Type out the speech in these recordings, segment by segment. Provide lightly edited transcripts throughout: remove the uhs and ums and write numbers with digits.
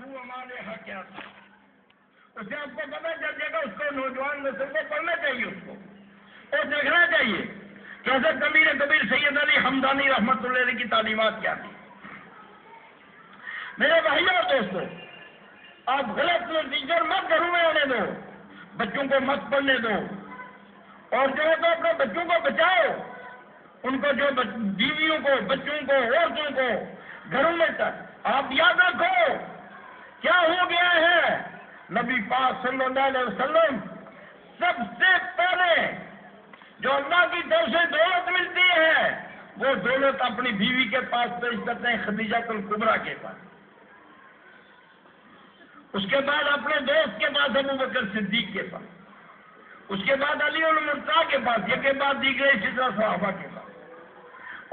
ابو امالہ کیا تھا؟ اسے آپ کو پتا چل جائے گا، اس کو نوجوان نسل کو پڑھنا چاہیے، اس کو اور دیکھنا چاہیے کہ حضرت امیر کبیر سید علی حمدانی رحمۃ اللہ علیہ کی تعلیمات کیا تھی۔ میرے بھائیوں اور دوستوں، آپ غلط ٹیچر مت گھروں میں آنے دو، بچوں کو مت پڑھنے دو، اور جو ہے تو اپنے بچوں کو بچاؤ، ان کو جو بیویوں کو، بچوں کو، عورتوں کو گھروں میں آپ یاد رکھو کیا ہو گیا ہے۔ نبی پاک صلی اللہ علیہ وسلم سب سے پہلے جو اللہ کی طرف سے دولت ملتی ہے وہ دولت اپنی بیوی کے پاس پیش کرتے ہیں، خدیجہ الکبریٰ کے پاس، اس کے بعد اپنے دوست کے پاس ابو بکر صدیق کے پاس، اس کے بعد علی المرتضیٰ کے پاس، یہ کے بعد دیگر اسی طرح صحابہ کے پاس،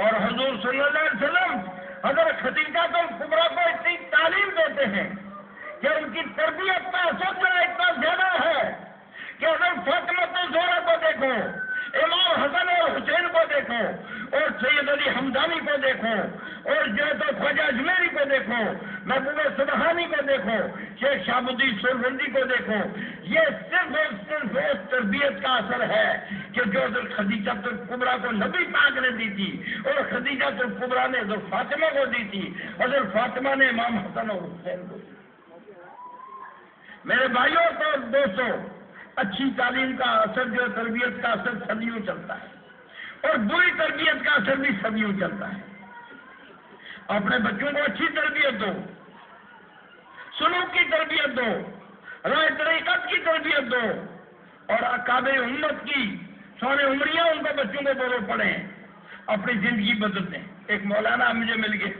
اور حضور صلی اللہ علیہ وسلم حضرت خدیجہ الکبریٰ کو اتنی تعلیم دیتے ہیں کہ ان کی تربیت کا اثر اتنا زیادہ ہے کہ حضرت فاطمہ الزہرا کو دیکھو، امام حسن اور حسین کو دیکھو، اور سید علی حمدانی کو دیکھو، اور جو ہے تو خواجہ اجمیری کو دیکھو، محبوب سبحانی کو دیکھو، شیخ شہاب الدین سہروردی کو دیکھو، یہ صرف اور صرف اس تربیت کا اثر ہے کہ جو حضرت خدیجہ الکبریٰ کو نبی پاک نے دی تھی، اور خدیجہ الکبریٰ نے حضرت فاطمہ کو دی تھی، حضرت فاطمہ نے امام حسن اور حسین کو دی۔ میرے بھائیوں اور دوستوں، اچھی تعلیم کا اثر جو تربیت کا اثر صدیوں چلتا ہے، اور بری تربیت کا اثر بھی صدیوں چلتا ہے۔ اپنے بچوں کو اچھی تربیت دو، سلوک کی تربیت دو، راہ طریقت کی تربیت دو، اور اکابر امت کی سونے عمریاں ان کو بچوں کو بولو پڑھیں، اپنی زندگی بدل دیں۔ ایک مولانا مجھے مل گئے،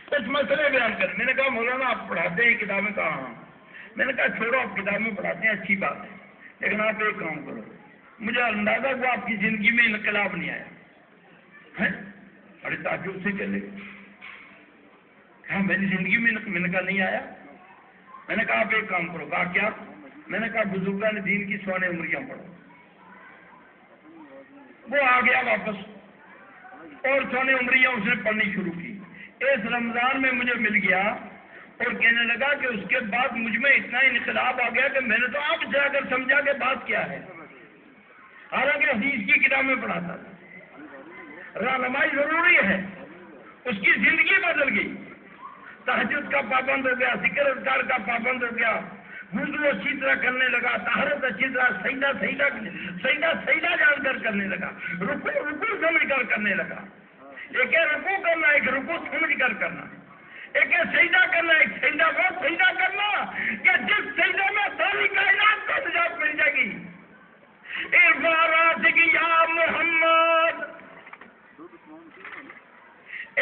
کچھ مسئلے بیان کر، میں نے کہا مولانا آپ پڑھاتے ہیں کتابیں؟ کہاں؟ میں نے کہا چھوڑو، آپ کتابیں پڑھاتے ہیں اچھی بات ہے، لیکن آپ ایک کام کرو، مجھے اندازہ ہوا آپ کی زندگی میں انقلاب نہیں آیا۔ بڑے تعجب سے چلے کہا میری زندگی میں انقلاب نہیں آیا؟ میں نے کہا آپ ایک کام کرو۔ کہا کیا؟ میں نے کہا بزرگان دین کی سونے عمریاں پڑھو۔ وہ آ گیا واپس اور سونے عمریاں اس نے پڑھنی شروع کی۔ اس رمضان میں مجھے مل گیا اور کہنے لگا کہ اس کے بعد مجھ میں اتنا انقلاب آ گیا کہ میں نے تو آپ جا کر سمجھا کہ بات کیا ہے، حالانکہ حدیث کی کتابیں پڑھاتا تھا۔ رہنمائی ضروری ہے، اس کی زندگی بدل گئی، تہجد کا پابند ہو گیا، ذکر اذکار کا پابند ہو گیا، وضو اچھی طرح کرنے لگا، طہارت اچھی طرح، سجدہ جان کر کرنے لگا، رکوع سمجھ کر کرنے لگا۔ ایک ہے رکوع کرنا، ایک رکوع سمجھ کر کرنا، ایک ہے سجدہ کرنا، ایک سجدہ وہ سجدہ کرنا کہ جس سجدہ میں ساری کائنات کو نجات مل جائے گی۔ ارفع راسک یا محمد،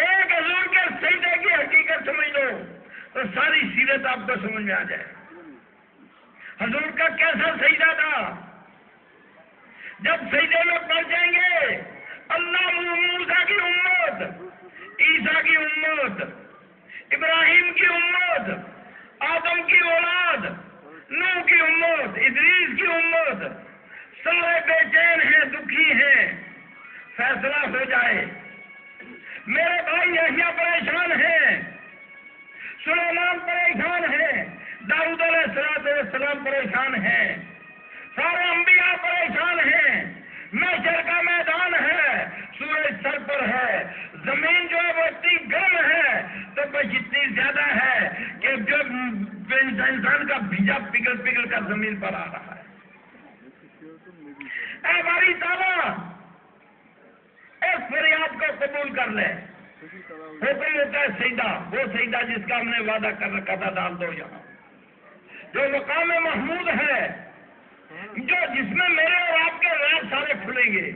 ایک حضور کے سجدے کی حقیقت سمجھ لو تو ساری سیرت آپ کو سمجھ میں آ جائے۔ حضور کا کیسا سجدہ تھا؟ جب سجدے میں پڑ جائیں گے اللہ موسیٰ کی امت، عیسیٰ کی امت، ابراہیم کی امت، آدم کی اولاد، نوح کی امت، ادریس کی امت، سارے بے چین ہیں، دکھی ہیں، فیصلہ ہو جائے۔ میرے بھائی یحییٰ پریشان ہیں، سلیمان پریشان ہیں، داؤد علیہ السلام پریشان ہیں، سارے انبیاء پریشان ہیں، محشر کا میدان ہے، سورج سر پر ہے، زمین جو ہے وہ اتنی گرم ہے، تو بس اتنی زیادہ ہے کہ جب انسان کا بھیجا پگھل پگھل کر زمین پر آ رہا ہے۔ اے باری تعالیٰ اس فریاد کو قبول کر لے۔ حکم ہوتا ہے سجدہ، وہ سجدہ جس کا ہم نے وعدہ کر رکھا تھا، ڈال دو یہاں، جو مقام محمود ہے، جو جس میں میرے اور آپ کے راز سارے کھلیں گے۔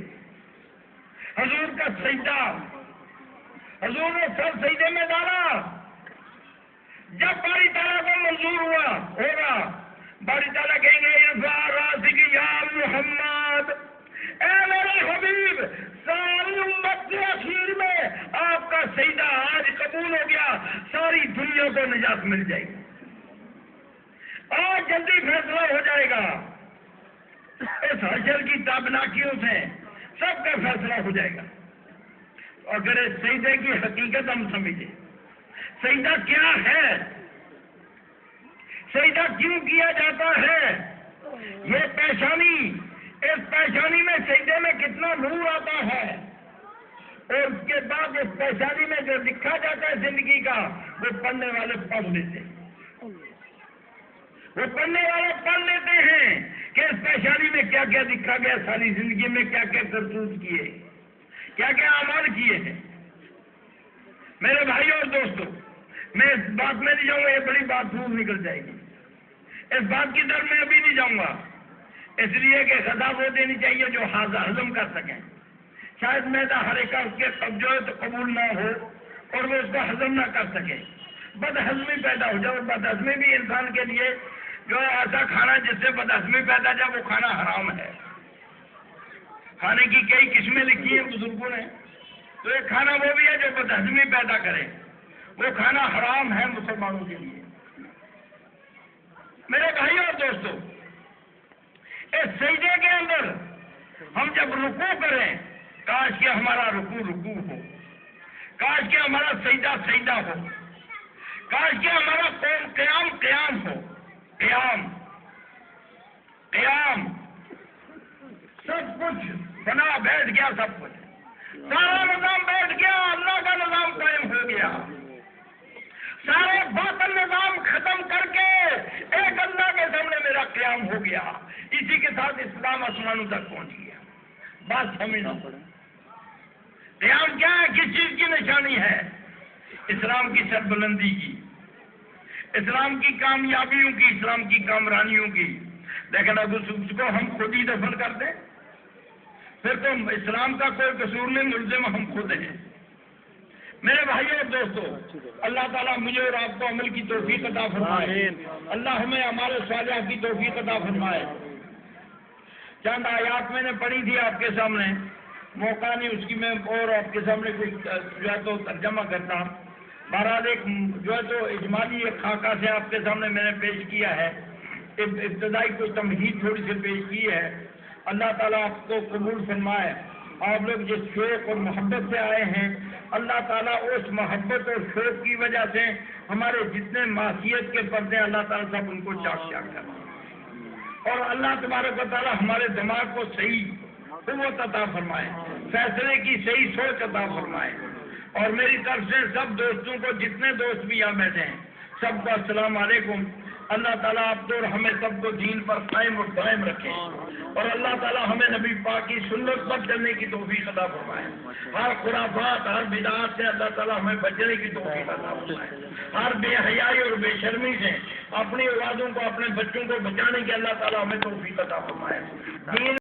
حضور کا سجدہ، حضور نے سر سجدے میں ڈالا، جب باری تعالیٰ کو منظور ہوگا، باری تعالیٰ کہیں گے ارفع راسک یا محمد، اے میرے حبیب، ساری امت کے اخیر میں آپ کا سجدہ آج قبول ہو گیا، ساری دنیا کو نجات مل جائے گی، آج جلدی فیصلہ ہو جائے گا، اس حشر کی تابناکیوں سے سب کا فیصلہ ہو جائے گا۔ اگر اس سجدے کی حقیقت ہم سمجھیں، سجدہ کیا ہے، سجدہ کیوں کیا جاتا ہے؟ یہ پیشانی، اس پیشانی میں سجدے میں کتنا نور آتا ہے، اور اس کے بعد اس پیشانی میں جو لکھا جاتا ہے زندگی کا، وہ پڑھنے والے پڑھ لیتے ہیں، وہ پڑھنے والے پڑھ لیتے ہیں کہ اس پیشانی میں کیا کیا لکھا گیا، ساری زندگی میں کیا کیا کرتوت کیے، کیا کیا اعمال کیے ہیں۔ میرے بھائی اور دوستو، میں اس بات میں نہیں جاؤں گا، یہ بڑی بات دور نکل جائے گی، اس بات کی طرف میں ابھی نہیں جاؤں گا، اس لیے کہ غذا وہ دینی چاہیے جو ہضم کر سکیں۔ شاید میدا ہر ایک کا اس کے جو ہے تو قبول نہ ہو اور وہ اس کو ہضم نہ کر سکے، بد ہضمی پیدا ہو جائے، اور بد ہضمی بھی انسان کے لیے جو ہے ایسا کھانا جس سے بد ہضمی پیدا جائے وہ کھانا حرام ہے۔ کھانے کی کئی قسمیں لکھی ہیں بزرگوں نے، تو ایک کھانا وہ بھی ہے جو بد ہضمی پیدا کرے، وہ کھانا حرام ہے مسلمانوں کے لیے۔ میرے بھائی اور دوستو، اس سجدے کے اندر ہم جب رکوع کریں، کاش کہ ہمارا رکوع ہو، کاش کہ ہمارا سجدہ ہو، کاش کہ ہمارا قیام ہو، قیام سب کچھ بنا بیٹھ گیا، سب کچھ سارا نظام بیٹھ گیا، اللہ کا نظام قائم ہو گیا، سارے باطل نظام ختم کر کے ایک اللہ کے سامنے میرا قیام ہو گیا، اسی کے ساتھ اسلام آسمانوں تک پہنچ گیا۔ بات سمجھنا پڑے، قیام کیا ہے، کس چیز کی نشانی ہے؟ اسلام کی سربلندی کی، اسلام کی کامیابیوں کی، اسلام کی کامرانیوں کی۔ لیکن اب اس کو ہم خود ہی دفن کر دیں، پھر تو اسلام کا کوئی قصور نہیں، ملزم ہم خود ہیں۔ میرے بھائی اور دوستو، اللہ تعالیٰ مجھے اور آپ کو عمل کی توفیق عطا فرمائے، اللہ ہمیں ہمارے صالحات کی توفیق عطا فرمائے۔ چند آیات میں نے پڑھی تھی آپ کے سامنے، موقع نہیں اس کی میں اور آپ کے سامنے کچھ جو ہے تو ترجمہ کرتا ہوں۔ بہرحال ایک جو ہے تو اجمالی ایک خاکہ سے آپ کے سامنے میں نے پیش کیا ہے، ابتدائی کوئی تمہید تھوڑی سی پیش کی ہے۔ اللہ تعالیٰ آپ کو قبول فرمائے۔ آپ لوگ جس شوق اور محبت سے آئے ہیں، اللہ تعالیٰ اس محبت اور شوق کی وجہ سے ہمارے جتنے معصیت کے پردے اللہ تعالیٰ سب ان کو چاک کر، اور اللہ تبارک و تعالیٰ ہمارے دماغ کو صحیح قوت عطا فرمائے، فیصلے کی صحیح سوچ عطا فرمائے۔ اور میری طرف سے سب دوستوں کو، جتنے دوست بھی یہاں بیٹھے ہیں، سب کو السلام علیکم۔ اللہ تعالیٰ آپ اور ہمیں سب کو دین پر قائم اور دائم رکھے، اور اللہ تعالیٰ ہمیں نبی پاک کی سنت پر چلنے کی توفیق عطا فرمائے۔ ہر خرافات، ہر بدعات سے اللہ تعالیٰ ہمیں بچنے کی توفیق عطا فرمائے۔ ہر بے حیائی اور بے شرمی سے اپنی اولادوں کو، اپنے بچوں کو بچانے کی اللہ تعالیٰ ہمیں توفیق عطا فرمائے۔ دین